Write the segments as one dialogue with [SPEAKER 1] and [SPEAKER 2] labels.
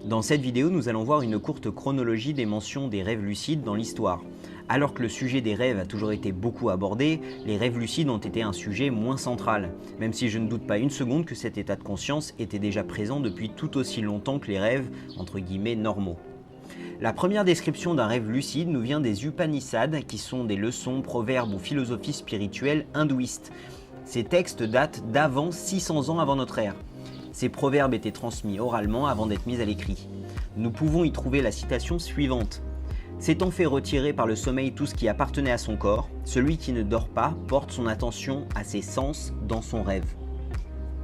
[SPEAKER 1] Dans cette vidéo, nous allons voir une courte chronologie des mentions des rêves lucides dans l'histoire. Alors que le sujet des rêves a toujours été beaucoup abordé, les rêves lucides ont été un sujet moins central, même si je ne doute pas une seconde que cet état de conscience était déjà présent depuis tout aussi longtemps que les rêves, entre guillemets, normaux. La première description d'un rêve lucide nous vient des Upanishads, qui sont des leçons, proverbes ou philosophies spirituelles hindouistes. Ces textes datent d'avant 600 ans avant notre ère. Ces proverbes étaient transmis oralement avant d'être mis à l'écrit. Nous pouvons y trouver la citation suivante. « S'étant fait retirer par le sommeil tout ce qui appartenait à son corps, celui qui ne dort pas porte son attention à ses sens dans son rêve. »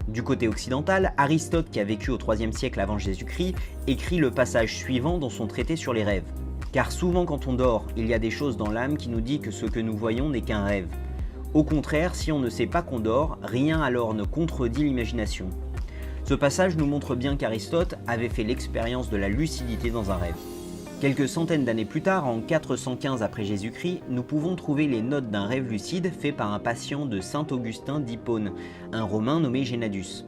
[SPEAKER 1] Du côté occidental, Aristote, qui a vécu au IIIe siècle avant Jésus-Christ, écrit le passage suivant dans son traité sur les rêves. « Car souvent quand on dort, il y a des choses dans l'âme qui nous dit que ce que nous voyons n'est qu'un rêve. Au contraire, si on ne sait pas qu'on dort, rien alors ne contredit l'imagination. » Ce passage nous montre bien qu'Aristote avait fait l'expérience de la lucidité dans un rêve. Quelques centaines d'années plus tard, en 415 après Jésus-Christ, nous pouvons trouver les notes d'un rêve lucide fait par un patient de saint Augustin d'Hippone, un Romain nommé Génadius.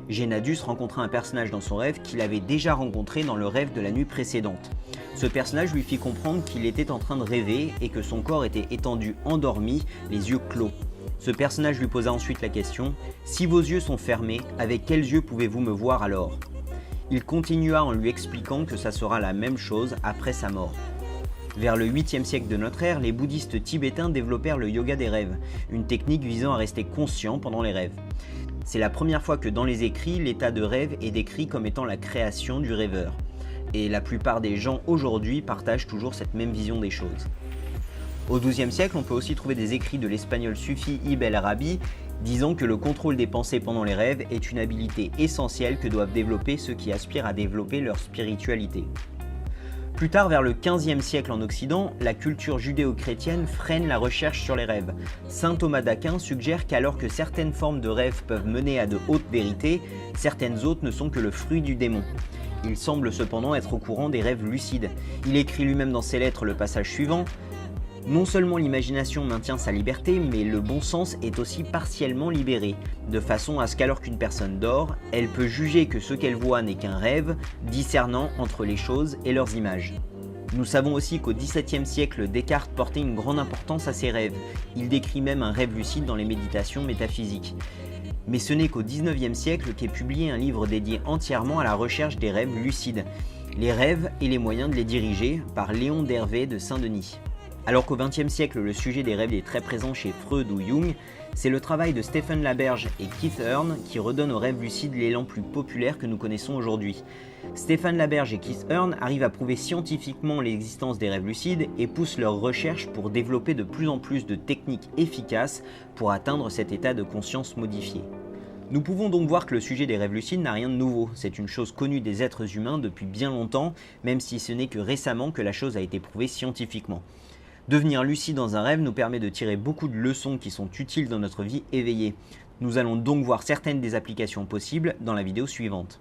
[SPEAKER 1] Génadius rencontra un personnage dans son rêve qu'il avait déjà rencontré dans le rêve de la nuit précédente. Ce personnage lui fit comprendre qu'il était en train de rêver et que son corps était étendu endormi, les yeux clos. Ce personnage lui posa ensuite la question « Si vos yeux sont fermés, avec quels yeux pouvez-vous me voir alors ?» Il continua en lui expliquant que ça sera la même chose après sa mort. Vers le 8e siècle de notre ère, les bouddhistes tibétains développèrent le yoga des rêves, une technique visant à rester conscient pendant les rêves. C'est la première fois que dans les écrits, l'état de rêve est décrit comme étant la création du rêveur. Et la plupart des gens aujourd'hui partagent toujours cette même vision des choses. Au XIIe siècle, on peut aussi trouver des écrits de l'espagnol Sufi Ibn el-Arabi disant que le contrôle des pensées pendant les rêves est une habilité essentielle que doivent développer ceux qui aspirent à développer leur spiritualité. Plus tard, vers le XVe siècle en Occident, la culture judéo-chrétienne freine la recherche sur les rêves. Saint Thomas d'Aquin suggère qu'alors que certaines formes de rêves peuvent mener à de hautes vérités, certaines autres ne sont que le fruit du démon. Il semble cependant être au courant des rêves lucides. Il écrit lui-même dans ses lettres le passage suivant. Non seulement l'imagination maintient sa liberté, mais le bon sens est aussi partiellement libéré, de façon à ce qu'alors qu'une personne dort, elle peut juger que ce qu'elle voit n'est qu'un rêve, discernant entre les choses et leurs images. Nous savons aussi qu'au XVIIe siècle, Descartes portait une grande importance à ses rêves. Il décrit même un rêve lucide dans les méditations métaphysiques. Mais ce n'est qu'au XIXe siècle qu'est publié un livre dédié entièrement à la recherche des rêves lucides, Les rêves et les moyens de les diriger, par Léon d'Hervé de Saint-Denis. Alors qu'au XXe siècle, le sujet des rêves est très présent chez Freud ou Jung, c'est le travail de Stephen Laberge et Keith Earne qui redonne aux rêves lucides l'élan plus populaire que nous connaissons aujourd'hui. Stephen Laberge et Keith Earne arrivent à prouver scientifiquement l'existence des rêves lucides et poussent leurs recherches pour développer de plus en plus de techniques efficaces pour atteindre cet état de conscience modifié. Nous pouvons donc voir que le sujet des rêves lucides n'a rien de nouveau, c'est une chose connue des êtres humains depuis bien longtemps, même si ce n'est que récemment que la chose a été prouvée scientifiquement. Devenir lucide dans un rêve nous permet de tirer beaucoup de leçons qui sont utiles dans notre vie éveillée. Nous allons donc voir certaines des applications possibles dans la vidéo suivante.